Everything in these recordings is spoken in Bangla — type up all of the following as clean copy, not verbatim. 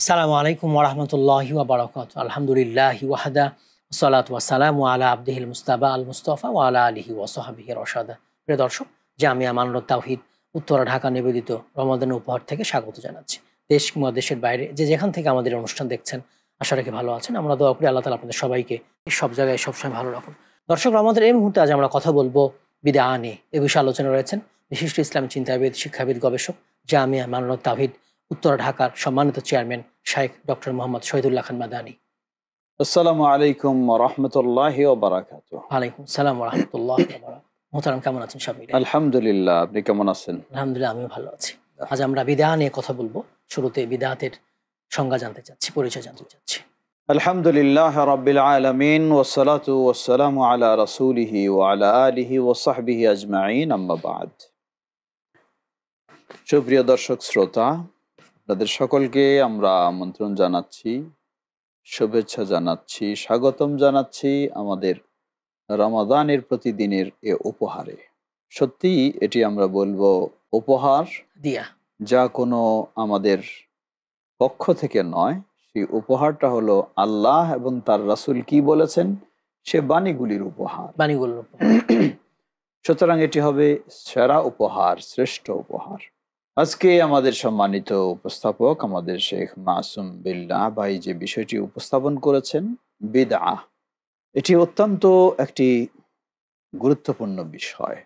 আসসালামু আলাইকুম ওয়া রাহমাতুল্লাহি ওয়া বারাকাতুহু। আলহামদুলিল্লাহি ওয়াহদা ওয়াসসালাতু ওয়াসসালামু আলা আবদিহিল মুস্তাবা আল মুস্তাফা ওয়া আলা আলিহি ওয়া সাহবিহি রশাদা। প্রিয় দর্শক, জামিয়া আমানুত তাওহীদ উত্তরা ঢাকা নিবেদিত রমাদানের উপহার থেকে স্বাগত জানাচ্ছি। দেশ কিংবা দেশের বাইরে যে যেখান থেকে আমাদের অনুষ্ঠান দেখছেন, আশা রাখি ভালো আছেন। আমরা দোয়া করি আল্লাহ তাআলা আপনাদের সবাইকে সব জায়গায় সবসময় ভালো রাখুন। দর্শক, আমাদের এই মুহূর্তে আজ আমরা কথা বলবো বিদআ নিয়ে। এ বিষয়ে আলোচনা রয়েছেন বিশিষ্ট ইসলামী চিন্তাবিদ, শিক্ষাবিদ, গবেষক, জামিয়া আমানুত তাওহীদ উত্তরা ঢাকার সম্মানিত চেয়ারম্যান শাইখ ডক্টর মোহাম্মদ শহীদুল্লাহ খান মাদানী। আসসালামু আলাইকুম ওয়া রাহমাতুল্লাহি ওয়া বারাকাতুহু। ওয়ালাইকুম সালাম ওয়া রাহমাতুল্লাহি ওয়া বারাকাতুহু। মোহতারাম, কেমন আছেন সব মিলে? আলহামদুলিল্লাহ, আপনি কেমন আছেন? আলহামদুলিল্লাহ, আমিও ভালো আছি। আজ আমরা বিদআ নিয়ে কথা বলবো। শুরুতে বিদআতের সংজ্ঞা জানতে চাচ্ছি, পরিচয় জানতে চাচ্ছি। আলহামদুলিল্লাহ রাব্বিল আলামিন ওয়াসসালাতু ওয়াসসালামু আলা রাসূলিহি ওয়া আলা আলিহি ওয়া সাহবিহি আজমাইন, আম্মা বাদ। সুপ্রিয় দর্শক শ্রোতা, আপনাদের সকলকে আমরা আমন্ত্রণ জানাচ্ছি, শুভেচ্ছা জানাচ্ছি, স্বাগতম জানাচ্ছি আমাদের রমাদানের প্রতিদিনের এ উপহারে। সত্যি এটি আমরা বলবো উপহার দিয়া, যা কোনো আমাদের পক্ষ থেকে নয়। সেই উপহারটা হলো আল্লাহ এবং তার রাসূল কি বলেছেন সে বাণীগুলির উপহার, বাণীগুলোর উপর। সুতরাং এটি হবে সেরা উপহার, শ্রেষ্ঠ উপহার। আজকে আমাদের সম্মানিত উপস্থাপক আমাদের শেখ মাসুম বিল্লাহ ভাই যে বিষয়টি উপস্থাপন করেছেন, বিদআ, এটি অত্যন্ত একটি গুরুত্বপূর্ণ বিষয়।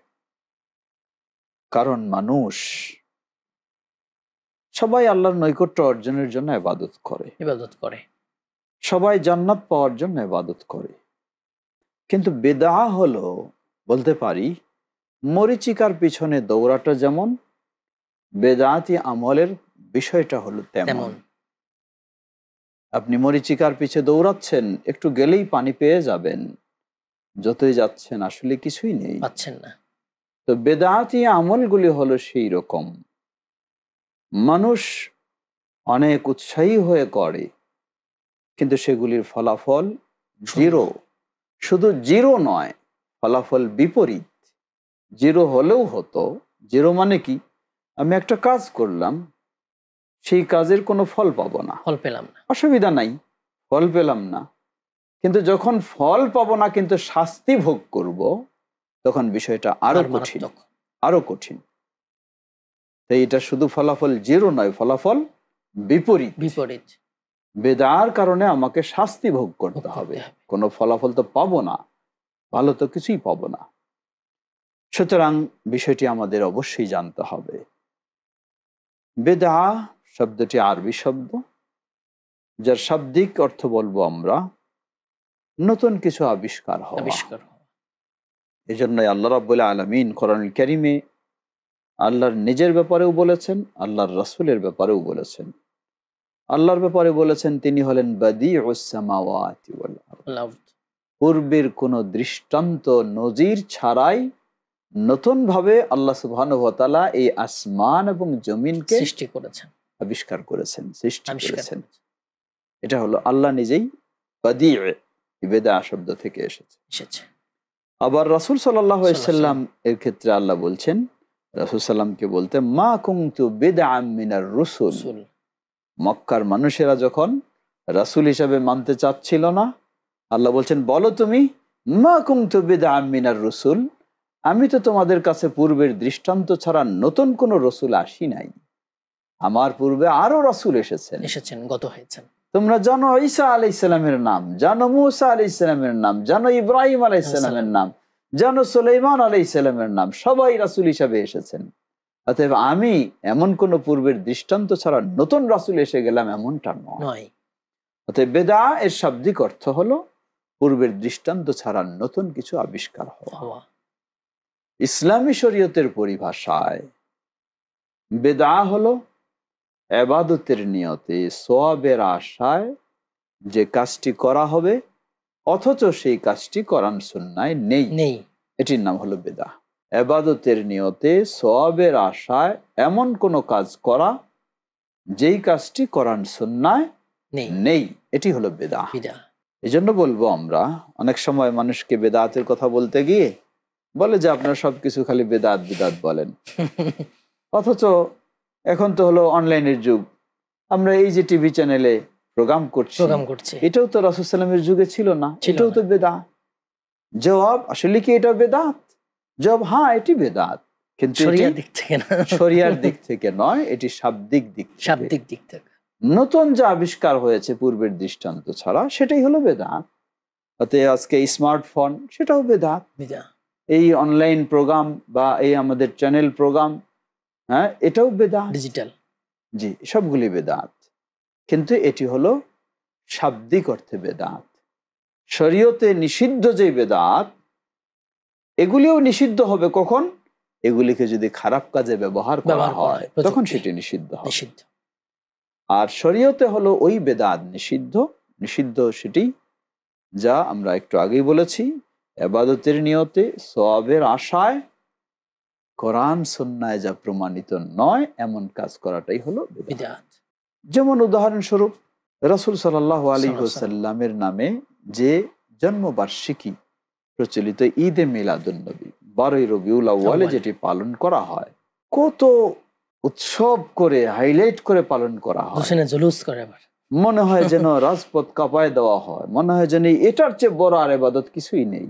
কারণ মানুষ সবাই আল্লাহর নৈকট্য অর্জনের জন্য ইবাদত করে, সবাই জান্নাত পাওয়ার জন্য ইবাদত করে। কিন্তু বিদআ হলো, বলতে পারি, মরিচিকার পিছনে দৌড়াটা যেমন, বেদাতি আমলের বিষয়টা হলো তেমন। আপনি মরিচিকার পিছে দৌড়াচ্ছেন, একটু গেলেই পানি পেয়ে যাবেন, যতই যাচ্ছেন আসলে কিছুই নেই, পাচ্ছেন না। তো বেদাতি আমলগুলি হলো সেই রকম। মানুষ অনেক উৎসাহী হয়ে করে, কিন্তু সেগুলির ফলাফল জিরো। শুধু জিরো নয়, ফলাফল বিপরীত। জিরো হলেও হতো, জিরো মানে কি, আমি একটা কাজ করলাম, সেই কাজের কোনো ফল পাবো না, ফল পেলাম না, অসুবিধা নাই, ফল পেলাম না। কিন্তু যখন ফল পাবো না কিন্তু শাস্তি ভোগ করব, তখন বিষয়টা আরো কঠিন, আরো কঠিন। তাই এটা শুধু ফলাফল জিরো নয়, ফলাফল বিপরীত। বেদার কারণে আমাকে শাস্তি ভোগ করতে হবে, কোনো ফলাফল তো পাবো না, ভালো তো কিছুই পাবো না। সুতরাং বিষয়টি আমাদের অবশ্যই জানতে হবে। বেদা শব্দটি আরবি শব্দ, যার শাব্দিক অর্থ বলবো আমরা নতুন কিছু আবিষ্কার হওয়া। এজন্যই আল্লাহ রাব্বুল আলামিন কোরআনুল কারীমে আল্লাহর নিজের ব্যাপারেও বলেছেন, আল্লাহর রাসূলের ব্যাপারেও বলেছেন। আল্লাহর ব্যাপারে বলেছেন তিনি হলেন বাদিউস সামাওয়াতি ওয়াল আরদ, পূর্বের কোনো দৃষ্টান্ত নজির ছাড়াই নতুন ভাবে আল্লাহ সুবহানাহু ওয়া তাআলা এই আসমান এবং জমিনকে সৃষ্টি করেছেন, আবিষ্কার করেছেন, সৃষ্টি করেছেন। এটা হলো আল্লাহ নিজেই বাদিউ, বিদআ শব্দ থেকে এসেছে। আবার রাসূল সাল্লাল্লাহু আলাইহি সাল্লাম এর ক্ষেত্রে আল্লাহ বলছেন, রাসূল সাল্লামকে বলতে, মা কুনতু বিদআম মিনার রুসুল। মক্কার মানুষেরা যখন রাসূল হিসাবে মানতে চাচ্ছিল না, আল্লাহ বলছেন, বলো তুমি, মা কুনতু বিদআম মিনার রুসুল, আমি তো তোমাদের কাছে পূর্বের দৃষ্টান্ত ছাড়া নতুন কোন রসুল আসি নাই, আমার পূর্বে আরো রাসূল এসেছেন, গত হয়েছেন। তোমরা জানো ঈসা আলাইহিস সালামের নাম, জানো মূসা আলাইহিস সালামের নাম, জানো ইব্রাহিম আলাইহিস সালামের নাম, জানো সুলাইমান আলাইহিস সালামের নাম, সবাই রাসূল হিসাবে এসেছেন। অতএব আমি এমন কোন পূর্বের দৃষ্টান্ত ছাড়া নতুন রাসূল এসে গেলাম এমনটা নয়। অতএব বিদআ এর শাব্দিক অর্থ হলো পূর্বের দৃষ্টান্ত ছাড়া নতুন কিছু আবিষ্কার হওয়া। ইসলামী শরীয়তের পরিভাষায় বিদআ হলো ইবাদতের নিয়তে সওয়াবের আশায় যে কাজটি করা হবে অথচ সেই কাজটি কোরআন সুন্নাহয় নেই, এটির নাম হলো বিদআ। ইবাদতের নিয়তে সওয়াবের আশায় এমন কোন কাজ করা যেই কাজটি কোরআন সুন্নাহয় নেই, এটি হলো বিদআ। এজন্য বলবো, আমরা অনেক সময় মানুষকে বিদআতের কথা বলতে গিয়ে বলে যে আপনারা সবকিছু খালি বেদাত বেদাত বলেন, অথচ এখন তো হলো অনলাইনের যুগ, আমরা এই যে টিভি চ্যানেলে প্রোগ্রাম করছি, এটাও তো রাসূল সাল্লামের যুগে ছিল না, এটাও তো বেদাত। জবাব, আসলে কি এটা বেদাত? জবাব, হ্যাঁ এটি বেদাত, কিন্তু শরিয়ার দিক থেকে না, শরিয়ার দিক থেকে নয়, এটি শাব্দিক দিক থেকে। নতুন যা আবিষ্কার হয়েছে পূর্বের দৃষ্টান্ত ছাড়া, সেটাই হলো বেদাত। অতএব আজকে স্মার্টফোন, সেটাও বেদাত। এই অনলাইন প্রোগ্রাম বা এই আমাদের চ্যানেল প্রোগ্রাম, হ্যাঁ এটাও বেদাত, ডিজিটাল, জি সবগুলি বেদাত। কিন্তু এটি হলো শাব্দিক অর্থে বেদাত। শরীয়তে নিষিদ্ধ যে বেদাত, এগুলিও নিষিদ্ধ হবে কখন? এগুলিকে যদি খারাপ কাজে ব্যবহার করা হয় তখন সেটি নিষিদ্ধ হবে। আর শরীয়তে হলো ওই বেদাত নিষিদ্ধ সেটি যা আমরা একটু আগেই বলেছি, ইবাদতের নিয়তে, সওয়াবের আশায়, কোরআন সুন্নায় যা প্রমাণিত নয় এমন কাজ করাটাই হলো বিদআত। যেমন উদাহরণস্বরূপ রাসূল সাল্লাল্লাহু আলাইহি ওয়াসাল্লামের নামে যে জন্মবার্ষিকী প্রচলিত ঈদে মিলাদুন্নবী 12ই রবিউল আউয়ালে যেটি পালন করা হয়, কত উৎসব করে হাইলাইট করে পালন করা হয়, জুলুস করে, মনে হয় যেন রাজপথ কাঁপায় দেওয়া হয়, মনে হয় যেন এটার চেয়ে বড় আর ইবাদত কিছুই নেই।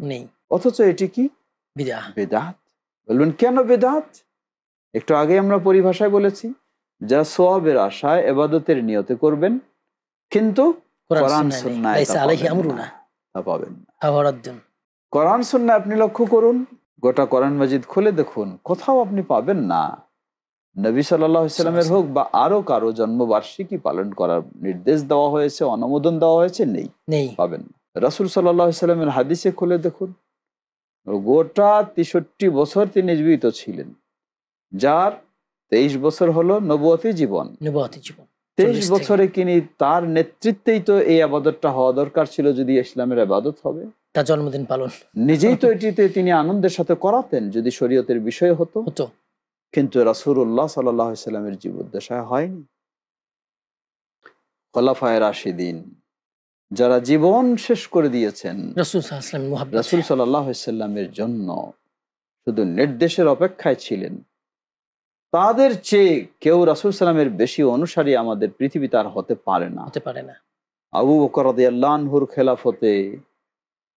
অথচ এটি কি? বেদাত। বলবেন কেন বেদাত? একটু আগে আমরা পরিভাষায় বলেছি, যা সওয়াবের আশায় ইবাদতের নিয়তে করবেন, কিন্তু কোরআন সুন্নাহ তা পাবেন না। কোরআন সুন্নাহ আপনি লক্ষ্য করুন, গোটা কোরআন মাজিদ খুলে দেখুন, কোথাও আপনি পাবেন না নবী সাল্লাল্লাহু আলাইহি ওয়াসাল্লামের হোক বা আরো কারো জন্মবার্ষিকী পালন করার নির্দেশ দেওয়া হয়েছে, অনুমোদন দেওয়া হয়েছে, নেই, পাবেন না। রাসূল সাল্লাল্লাহু আলাইহি ওয়াসাল্লামের হাদিসে খুলে দেখুন, গোটা 63 বছর তিনি জীবিত ছিলেন, যার 23 বছর হলো নবুয়তি জীবন। 23 বছরে তিনি তার নেতৃত্বেই তো এই ইবাদতটা হওয়া দরকার ছিল, যদি ইসলামের ইবাদত হবে। তার জন্মদিন পালন নিজেই তো এটিতে তিনি আনন্দের সাথে করাতেন যদি শরীয়তের বিষয় হতো। কিন্তু রাসূলুল্লাহ সাল্লাল্লাহু আলাইহি ওয়াসাল্লামের জীবদ্দশায় হয়নি। খোলাফায়ে রাশিদিন যারা জীবন শেষ করে দিয়েছেন রাসূল সাল্লাল্লাহু আলাইহি ওয়াসাল্লামের জন্য, শুধু নির্দেশের অপেক্ষায় ছিলেন, তাদের চেয়ে কেউ রাসূল সাল্লামের বেশি অনুসারী আমাদের পৃথিবীতে আর হতে পারে না। আবু বকর রাদিয়াল্লাহু আনহুর খেলাফতে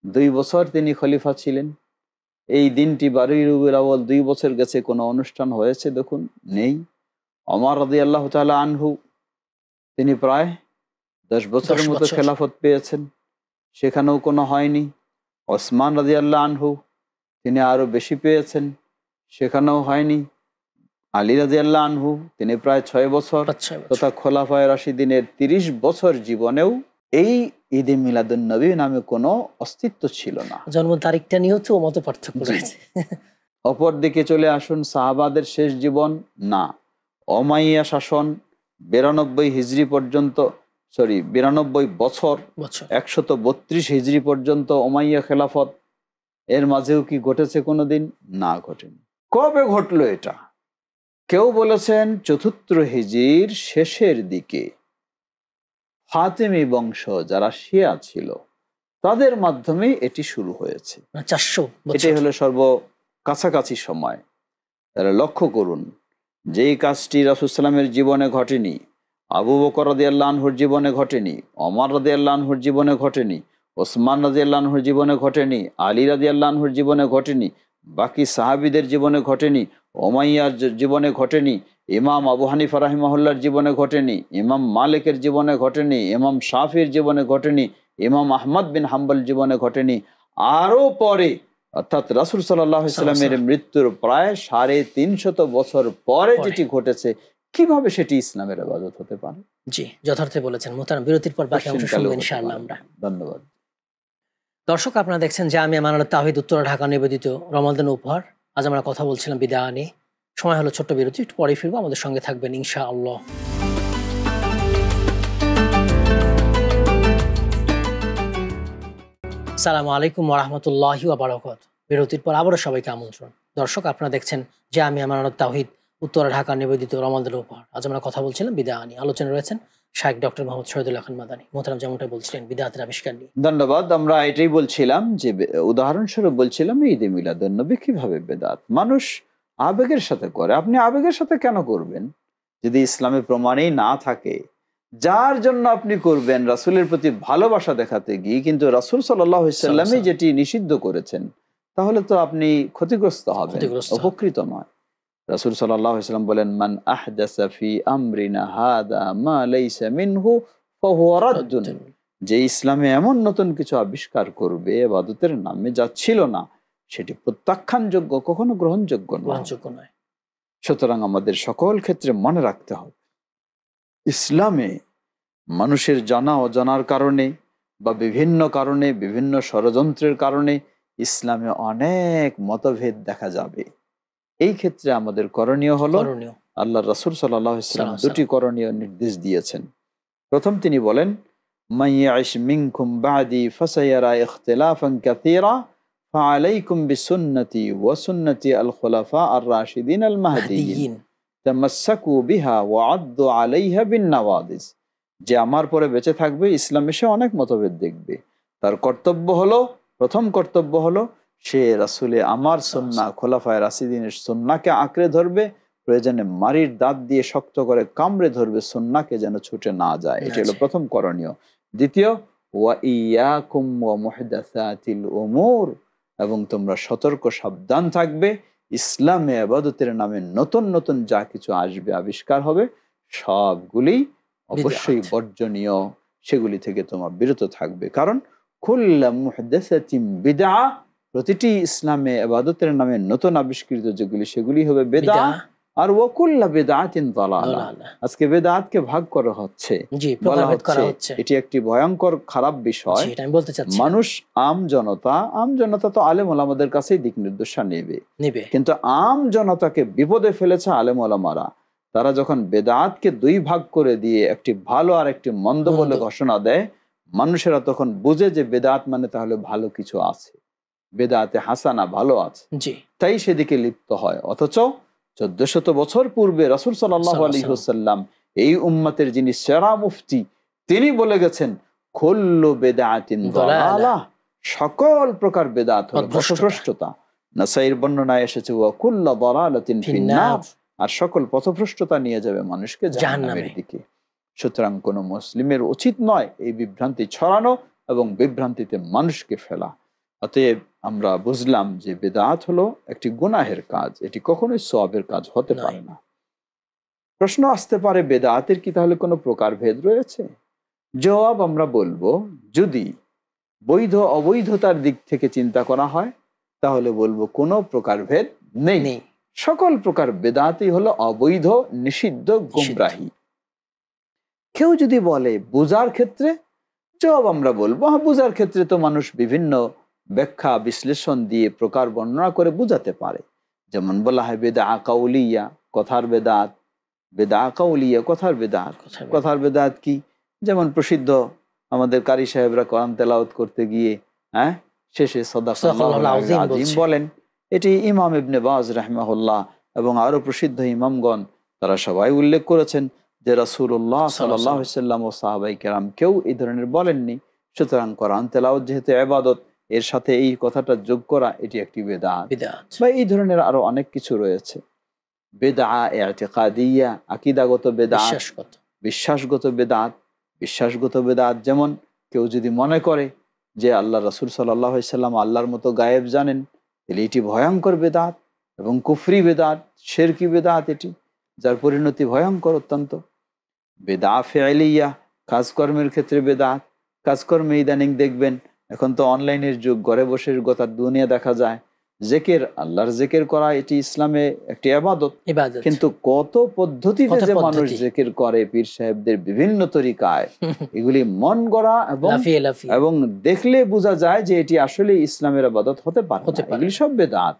2 বছর তিনি খলিফা ছিলেন। এই দিনটি 12ই রবিউল আউয়াল 2 বছর গেছে, কোনো অনুষ্ঠান হয়েছে দেখুন? নেই। ওমর রাদিয়াল্লাহু তাআলা আনহু তিনি প্রায় 10 বছরের মতো খেলাফত পেয়েছেন, সেখানেও কোনো হয়নি। ওসমান রাদিয়াল্লাহু আনহু তিনি আরো বেশি পেয়েছেন, সেখানেও হয়নি। আলী রাদিয়াল্লাহু আনহু তিনি প্রায় 6 বছর, তথা খোলাফায়ে রাশিদিনের 30 বছর জীবনেও এই ঈদে মিলাদুন্নবী নামে কোনো অস্তিত্ব ছিল না। জন্ম তারিখটা নিয়েও তো মত পার্থক্য রয়েছে। অপর দিকে চলে আসুন সাহাবাদের শেষ জীবন, না, উমাইয়া শাসন 92 হিজরি পর্যন্ত, 92 বছর 132 হিজরি পর্যন্ত উমাইয়া খেলাফত, এর মাঝেও কি ঘটেছে কোনোদিন? না, ঘটেনি। কবে ঘটলো এটা? কেউ বলেছেন 4র্থ হিজরির শেষের দিকে ফাতেমি বংশ যারা শিয়া ছিল তাদের মাধ্যমে এটি শুরু হয়েছে। 400 এটাই হলো সর্ব কাছাকাছি সময়। তারা লক্ষ্য করুন, যেই কাজটি রাসূল সাল্লামের জীবনে ঘটেনি, আবু বকর রাদিয়াল্লাহু আনহুর জীবনে ঘটেনি, ওমর রাদিয়াল্লাহু আনহুর জীবনে ঘটেনি, ওসমান রাদিয়াল্লাহু আনহুর জীবনে ঘটেনি, আলী রাদিয়াল্লাহু আনহুর জীবনে ঘটেনি, বাকি সাহাবীদের জীবনে ঘটেনি, উমাইয়ার জীবনে ঘটেনি, ইমাম আবু হানিফা রাহিমাহুল্লাহর জীবনে ঘটেনি, ইমাম মালিকের জীবনে ঘটেনি, ইমাম শাফির জীবনে ঘটেনি, ইমাম আহমদ বিন হাম্বল জীবনে ঘটেনি। আরো পরে অর্থাৎ রাসূল সাল্লাল্লাহু আলাইহি ওয়াসাল্লামের মৃত্যুর প্রায় 350 বছর পরে যেটি ঘটেছে, কিভাবে সেটি ইসলামের ইবাদত হতে পারে? জি, যথার্থ বলেছেন মোহতারাম। বিরতির পর বাকি অংশ শুনবো ইনশাআল্লাহ আমরা। ধন্যবাদ। দর্শক, আপনারা দেখছেন জামিয়া মানারুত তাওহীদ উত্তরা ঢাকা নিবেদিত রমাদান উপহার। আজ আমরা কথা বলছিলাম বিদআত নিয়ে। সময় হলো ছোট্ট বিরতি, একটু পরে ফিরবো। আমাদের সঙ্গে থাকবেন ইনশাআল্লাহ। আসসালামু আলাইকুম ওয়া রাহমাতুল্লাহি ওয়া বারাকাতুহু। বিরতির পর আবারও সবাইকে আমন্ত্রণ। দর্শক, আপনারা দেখছেন জামিয়া মানারুত তাওহীদ উত্তরা ঢাকা নিবেদিত রমাদান উপহার। আজ আমরা কথা বলছিলাম বিদআত নিয়ে। আলোচনা রয়েছেন শাইখ ডক্টর মোহাম্মদ শহীদুল্লাহ খান মাদানী। মোহতারাম যেমনটা বলছিলেন বিদআতের আবিষ্কার নিয়ে। ধন্যবাদ। আমরা এটাই বলছিলাম যে উদাহরণস্বরূপ বলছিলাম ঈদে মিলাদুন্নবী কিভাবে বেদাত। মানুষ আবেগের সাথে করে। আপনি আবেগের সাথে কেন করবেন? যদি ইসলামে প্রমাণই না থাকে যার জন্য আপনি করবেন রাসূলের প্রতি ভালোবাসা দেখাতে গিয়ে কিন্তু রাসূল সাল্লাল্লাহু আলাইহি ওয়াসাল্লামই যেটি নিষিদ্ধ করেছেন, তাহলে তো আপনি ক্ষতিগ্রস্ত হবেন, উপকৃত নয়। রাসূল সাল্লাল্লাহু আলাইহি ওয়াসাল্লাম বলেন, মান আহদাসা ফি আমরিনা হাদা মা লাইসা মিনহু ফাহুয়া রাদ্দুন। যে ইসলামে এমন নতুন কিছু আবিষ্কার করবে ইবাদতের নামে যা ছিল না, সেটি প্রত্যাখ্যানযোগ্য, কখনো গ্রহণযোগ্য নয়। সুতরাং আমাদের সকল ক্ষেত্রে মনে রাখতে হবে, ইসলামে মানুষের জানা অজানার কারণে বা বিভিন্ন কারণে, বিভিন্ন ষড়যন্ত্রের কারণে ইসলামে অনেক মতভেদ দেখা যাবে। এই ক্ষেত্রে আমাদের করণীয় হলো, আল্লাহ রাসূল সাল্লাল্লাহু আলাইহি ওয়াসাল্লাম দুটি করণীয় নির্দেশ দিয়েছেন। প্রথম তিনি বলেন, মাইয়াইশ মিনকুম বাদি ফাসায়ারা ইখতিলাফান কাসীরা ফাআলাইকুম বিসুন্নতি ওয়া সুন্নতি আল খুলাফা আর রাশিদিন আল মাহদিয়িন তামাসসাকু বিহা ওয়া আদ্দু আলাইহা বিন নাওয়াদিস। যে আমার পরে বেঁচে থাকবে, ইসলামে সে অনেক মতভেদ দেখবে, তার কর্তব্য হলো, প্রথম কর্তব্য হলো সে রাসূলে আমার সুন্নাহ, খোলাফায়ে রাশিদিনের সুন্নাহকে আঁকড়ে ধরবে, প্রয়োজনে মারির দাঁত দিয়ে শক্ত করে কামড়ে ধরবে, সুন্নাহকে যেন ছুটে না যায়। এটা হলো প্রথম করণীয়। দ্বিতীয়, ওয়া ইয়াকুম ওয়া মুহদাসাতিল উমুর, এবং তোমরা সতর্ক সাবধান থাকবে, ইসলামে ইবাদতের নামে নতুন নতুন যা কিছু আসবে, আবিষ্কার হবে, সবগুলি অবশ্যই বর্জনীয়, সেগুলি থেকে তোমার বিরত থাকবে। কারণ কুল্লু মুহদাসাতিন বিদআ, প্রতিটি ইসলামে ইবাদতের নামে নতুন আবিষ্কৃত যেগুলি, সেগুলি হবে বিদআ। আর ওয়া কুল্লু বিদআতিন দালালা, আজকে বিদআতকে ভাগ করা হচ্ছে, বলা হচ্ছে এটি একটি ভয়ঙ্কর খারাপ বিষয়। মানুষ, আম জনতা তো আলেম ওলামাদের কাছেই দিক নির্দেশনা নেবে, কিন্তু আম জনতাকে বিপদে ফেলেছে আলেম ওলামারা। তারা যখন বেদাতকে দুই ভাগ করে দিয়ে একটি ভালো আর একটি মন্দ বলে ঘোষণা দেয়, মানুষেরা তখন বুঝে যে বেদাত মানে তাহলে ভালো কিছু আছে, বেদাতে হাসানা ভালো আছে, তাই সেদিকে লিপ্ত হয়। অথচ 1400 বছর পূর্বে রাসূল সাল্লাল্লাহু আলাইহি ওয়াসাল্লাম, এই উম্মতের যিনি সেরা মুফতি, তিনি বলে গেছেন, কুল্লু বিদআতিন দালালাহ, সকল প্রকার বেদাত হলো পথভ্রষ্টতা। নাসাইর বর্ণনায় এসেছে, ওয়া কুল্লু দালালাতিন ফিন্নার, আর সকল পথভ্রষ্টতা নিয়ে যাবে মানুষকে জাহান্নামের দিকে। সুতরাং কোন মুসলিমের উচিত নয় এই বিভ্রান্তি ছড়ানো এবং বিভ্রান্তিতে মানুষকে ফেলা। অতএব আমরা বুঝলাম যে বেদাত হলো একটি গুনাহের কাজ, এটি কখনোই সওয়াবের কাজ হতে পারে না। প্রশ্ন আসতে পারে, বেদাতের কি তাহলে কোনো প্রকারভেদ রয়েছে? জবাব আমরা বলবো, যদি বৈধ অবৈধতার দিক থেকে চিন্তা করা হয় তাহলে বলবো কোনো প্রকারভেদ নেই। সকল প্রকার বেদাতই হলো অবৈধ, নিষিদ্ধ, গুমরাহি। কেউ যদি বলে বুঝার ক্ষেত্রে, জবাব আমরা বলবো, হ্যাঁ, বুঝার ক্ষেত্রে তো মানুষ বিভিন্ন ব্যাখ্যা বিশ্লেষণ দিয়ে প্রকার বর্ণনা করে বুঝাতে পারে। যেমন বলা হয় বেদা কাউলিয়া, কথার বেদাত, বেদা কাউলিয়া, কথার বেদাত। কথার বেদাত কি? যেমন প্রসিদ্ধ আমাদের কারি সাহেবরা কোরআন তেলাওয়াত করতে গিয়ে শেষে সাদাকাল্লাহুল আযীম বলেন, এটি ইমাম ইবনে বাজ রাহিমাহুল্লাহ এবং আরো প্রসিদ্ধ ইমামগণ তারা সবাই উল্লেখ করেছেন যে রাসূলুল্লাহ সাল্লাল্লাহু আলাইহি ওয়াসাল্লাম ও সাহাবায়ে কেরাম কেউ এই ধরনের বলেননি। সুতরাং কোরআন তেলাওয়াত যেহেতু ইবাদত, এর সাথে এই কথাটা যোগ করা এটি একটি বেদাত। বা এই ধরনের আরো অনেক কিছু রয়েছে। বেদআ ইতিকাদিয়া, আকীদাগত বেদাত, বিশ্বাসগত বেদাত। বিশ্বাসগত বেদাত যেমন কেউ যদি মনে করে যে আল্লাহ রাসূল সাল্লাল্লাহু আলাইহি ওয়াসাল্লাম আল্লাহর মতো গায়েব জানেন, তাহলে এটি ভয়ঙ্কর বেদাত এবং কুফরি বেদাত, শিরকি বেদাত, এটি যার পরিণতি ভয়ঙ্কর অত্যন্ত। বেদা ফি'লিয়া, কাজকর্মের ক্ষেত্রে বেদাত। কাজকর্মে ইদানিং দেখবেন, এখন তো অনলাইনের যুগ, ঘরে বসে গোটা দুনিয়া দেখা যায়। জিকির, আল্লাহর জিকির করা, এটি ইসলামে একটি ইবাদত, কিন্তু কত পদ্ধতিতে যে মানুষ জিকির করে, পীর সাহেবদের বিভিন্ন তরিকায়, এগুলি মন গড়া এবং দেখলে বোঝা যায় যে এটি আসলে ইসলামের ইবাদত হতে পারে না। এগুলি সব বেদাত,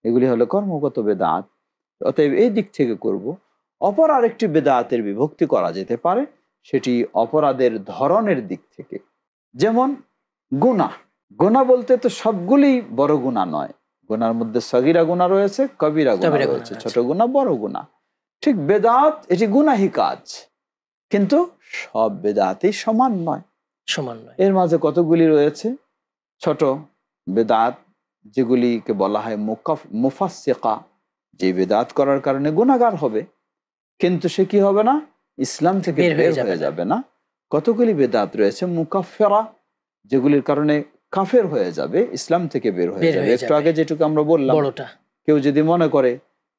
এগুলি হলো কর্মগত বেদাত। অতএব এই দিক থেকে করব। অপর আরেকটি বেদাতের বিভক্তি করা যেতে পারে, সেটি অপরাধের ধরনের দিক থেকে। যেমন গুনাহ। গুনাহ বলতে তো সবগুলি বড় গুনাহ নয়, গুনার মধ্যে সগীরা গুনাহ রয়েছে, কবিরা গুনাহ রয়েছে, ছোট গুনাহ, বড় গুনাহ। ঠিক বেদাত এটি গুনাহি কাজ, কিন্তু সব বেদাতই সমান নয়। এর মাঝে কতগুলি রয়েছে ছোট বেদাত, যেগুলিকে বলা হয় মুফাসসিকা, যে বেদাত করার কারণে গুনাহগার হবে, কিন্তু সে কি হবে না, ইসলাম থেকে বের বের হয়ে যাবে না। কতগুলি বেদাত রয়েছে মুকাফফেরা, যেগুলির কারণে কাফের হয়ে যাবে, ইসলাম থেকে বের হয়ে যাবে। একটু আগে যেটুকু আমরা বললাম, কেউ যদি মনে করে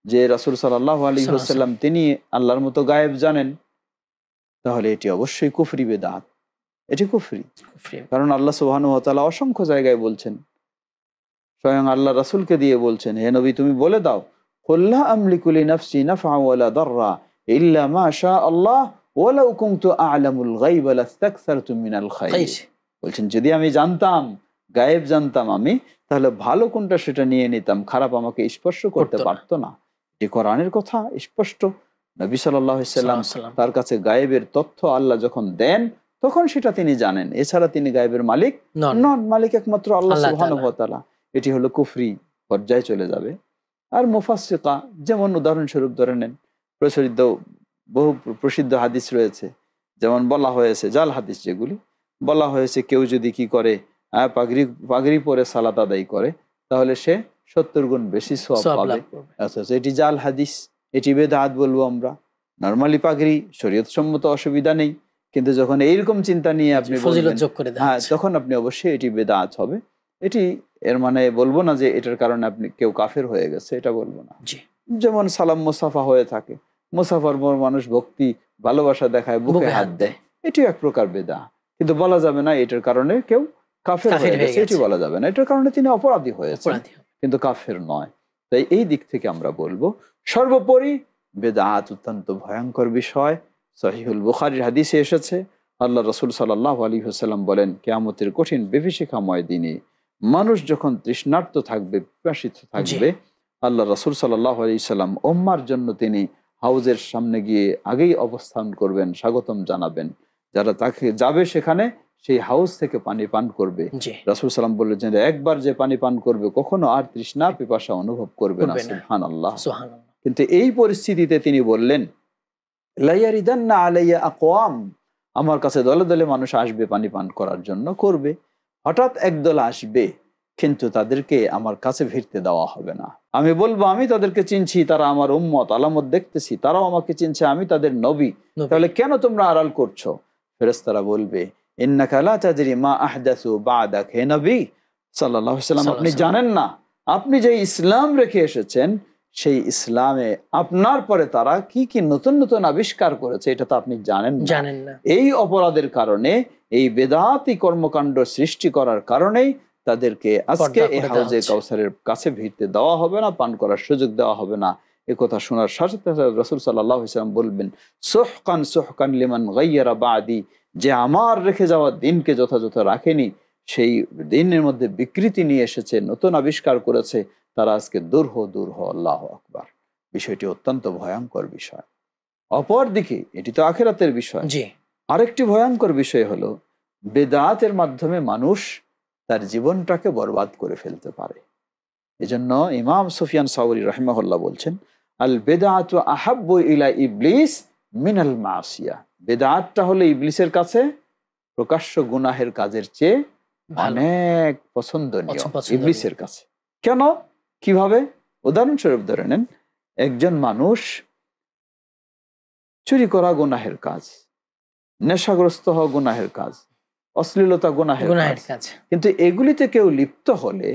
যে রাসূল সাল্লাল্লাহু আলাইহি ওয়াসাল্লাম তিনি আল্লাহর মতো গায়েব জানেন, তাহলে এটি অবশ্যই কুফরি বেদাত, এটি কুফরি। কারণ আল্লাহ সুবহানাহু ওয়া তাআলা অসংখ্য জায়গায় বলছেন, স্বয়ং আল্লাহ রাসূলকে দিয়ে বলছেন, হে নবী তুমি বলে দাও, কুল লা আমলিকু লিনাফসি নাফআ ওয়ালা দাররা ইল্লা মা শা আল্লাহ ওয়ালাউ কুনতু আ'লামুল গায়বা লাস্তাকসারতু মিনাল খায়র। বলছেন যদি আমি জানতাম, গায়েব জানতাম আমি, তাহলে ভালো কোনটা সেটা নিয়ে নিতাম, খারাপ আমাকে স্পর্শ করতে পারতো না। এটি কোরআনের কথা স্পষ্ট। নবী সাল্লাল্লাহু আলাইহি ওয়াসাল্লাম তার কাছে গায়েবের তথ্য আল্লাহ যখন দেন তখন সেটা তিনি জানেন, এছাড়া তিনি গায়েবের মালিক নন, মালিক একমাত্র আল্লাহ সুবহানাহু ওয়া তাআলা। এটি হলো কুফরি পর্যায়ে চলে যাবে। আর মুফাসসিকা, যেমন উদাহরণস্বরূপ ধরে নেন, বহু প্রসিদ্ধ হাদিস রয়েছে, যেমন বলা হয়েছে জাল হাদিস, যেগুলি বলা হয়েছে কেউ যদি কি করে, পাগড়ি পরে সালাত আদায় করে, তাহলে সে 70 গুণ বেশি সওয়াব পাবে। এটি জাল হাদিস, এটি বেদাত বলবো আমরা। নরমালি পাগড়ি শরীয়ত সম্মত, অসুবিধা নেই, কিন্তু যখন এইরকম চিন্তা নিয়ে আপনি হ্যাঁ, তখন আপনি অবশ্যই এটি বেদাত হবে। এটি এর মানে বলবো না যে এটার কারণে আপনি কেউ কাফের হয়ে গেছে, এটা বলবো না। যেমন সালাম মুসাফা হয়ে থাকে, মুসাফার পর মানুষ ভক্তি ভালোবাসা দেখায়, বুকে হাত দেয়, এটিও এক প্রকার বেদা। কিন্তু বলা যাবে না এটার কারণে কেউ কাফের হয়ে গেছে, এটি বলা যাবে না। এটার কারণে তিনি অপরাধী হয়েছে, কিন্তু কাফের নয়। তাই এই দিক থেকে আমরা বলবো সর্বোপরি বেদাত অত্যন্ত ভয়ঙ্কর বিষয়। সহিহুল বুখারীর হাদিসে এসেছে, আল্লাহ রাসূল সাল্লাল্লাহু আলাইহি ওয়াসাল্লাম বলেন, কিয়ামতের কঠিন বিভীষিকাময় দিনে মানুষ যখন তৃষ্ণার্ত থাকবে, পিপাসিত থাকবে, আল্লাহ রাসূল সাল্লাল্লাহু আলাইহি ওয়াসাল্লাম উম্মার জন্য তিনি হাউজের সামনে গিয়ে আগেই অবস্থান করবেন, স্বাগতম জানাবেন। যারা তাকে যাবে সেখানে সেই হাউস থেকে পানি পান করবে। রাসূল সাল্লাল্লাহু বললেন যে একবার যে পানি পান করবে কখনো আর তৃষ্ণা পিপাসা অনুভব করবে না। সুবহানাল্লাহ। কিন্তু এই পরিস্থিতিতে তিনি বললেন, লা ইয়ারিদান্না আলাইয়া আকওয়াম, আমার কাছে দলে দলে মানুষ আসবে পানি পান করার জন্য, করবে। হঠাৎ একদল আসবে, কিন্তু তাদেরকে আমার কাছে ভিড়তে দেওয়া হবে না। আমি বলবো আমি তাদেরকে চিনছি, তারা আমার উম্মত, আলামত দেখতেছি, তারাও আমাকে চিনছে, আমি তাদের নবী, তাহলে কেন তোমরা আড়াল করছো? ফেরেশতারা বলবে, ইন্নাকা লা তাদরি মা আহদাসু বা'দাক, হে নবী সাল্লাল্লাহু আলাইহি ওয়াসাল্লাম আপনি জানেন না, আপনি যে ইসলাম রেখে এসেছেন সেই ইসলামে আপনার পরে তারা কি কি নতুন নতুন আবিষ্কার করেছে, এটা তো আপনি জানেন না। এই অপরাধের কারণে, এই বেদাতি কর্মকাণ্ড সৃষ্টি করার কারণেই তাদেরকে আজকে এই হাউজে কাউসারের কাছে ভিড়তে দেওয়া হবে না, পান করার সুযোগ দেওয়া হবে না। এ কথা শোনার সাথে সাথে রাসূল সাল্লাল্লাহু আলাইহি ওয়াসাল্লাম বলবেন, সুহকান সুহকান লিমান গায়্যারা বাদি, যে আমার রেখে যাওয়া দিনকে যথাযথ রাখেনি, সেই দিনের মধ্যে বিকৃতি নিয়ে এসেছে, নতুন আবিষ্কার করেছে, তারা আজকে দূর হো। আল্লাহু আকবার। বিষয়টি অত্যন্ত ভয়ঙ্কর বিষয়। অপরদিকে এটি তো আখিরাতের বিষয়। আরেকটি ভয়ঙ্কর বিষয় হলো বেদাতের মাধ্যমে মানুষ তার জীবনটাকে বরবাদ করে ফেলতে পারে। এজন্য ইমাম সুফিয়ান সাউরি রাহিমাহুল্লাহ বলছেন, আল বেদাতু আহাব্বু ইলা ইবলিস মিনাল মাসিয়া, বেদাতটা হলো ইবলিসের কাছে প্রকাশ্য গুনাহের কাজের চেয়ে অনেক পছন্দনীয় ইবলিসের কাছে। কেন, কিভাবে? উদাহরণস্বরূপ ধরে নেন, একজন মানুষ চুরি করা গুনাহের কাজ, নেশাগ্রস্ত হওয়া গুনাহের কাজ, অশ্লীলতা গুনাহের কাজ, কিন্তু এগুলিতে কেউ লিপ্ত হলে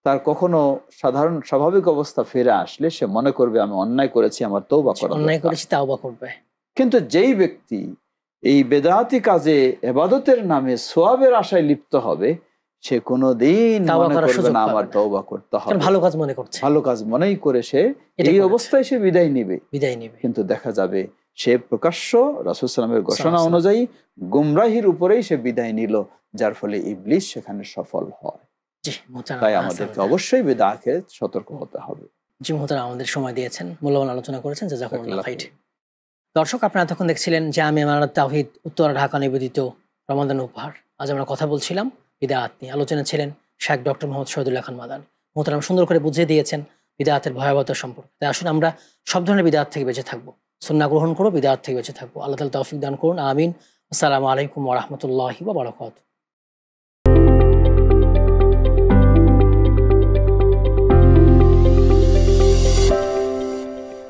তার কখনো সাধারণ স্বাভাবিক অবস্থা ফিরে আসলে সে মনে করবে আমি অন্যায় করেছি, আমার তওবা করবে। কিন্তু যেই ব্যক্তি এই বেদাতি কাজে ইবাদতের নামে সওয়াবের আশায় লিপ্ত হবে, সে কোনোদিন মনে করবে না আমার তওবা করতে হবে, ভালো কাজ মনেই করে সে এই অবস্থায় সে বিদায় নিবে। কিন্তু দেখা যাবে সে প্রকাশ্য রাসূল সাল্লাল্লাহু আলাইহি ওয়াসাল্লামের ঘোষণা অনুযায়ী গুমরাহির উপরেই সে বিদায় নিল, যার ফলে ইবলিস সেখানে সফল হয়। তাই আমাদেরকে অবশ্যই বেদাতকে সতর্ক হতে হবে। জি মুহতারাম, আমাদের সময় দিয়েছেন, মূল্যবান আলোচনা করেছেন, জাযাকুমুল্লাহ খাইর। দর্শক, আপনারা এতক্ষণ দেখছিলেন জামিয়া মানারাত তাওহীদ উত্তরা ঢাকা নিবেদিত রমাদান উপহার। আজ আমরা কথা বলছিলাম বিদআত নিয়ে। আলোচনা ছিলেন শেখ ডক্টর মোহাম্মদ শহীদুল্লাহ খান মাদানী। মুহতারাম সুন্দর করে বুঝিয়ে দিয়েছেন বিদআতের ভয়াবহতা সম্পর্কে। তাই আসুন আমরা সব ধরনের বিদআত থেকে বেঁচে থাকবো, সুন্নাহ গ্রহণ করব, বিদআত থেকে বেঁচে থাকবো। আল্লাহ তাআলা তৌফিক দান করুন, আমিন। আসসালামু আলাইকুম ওয়া রাহমাতুল্লাহি ওয়া বারাকাতুহু।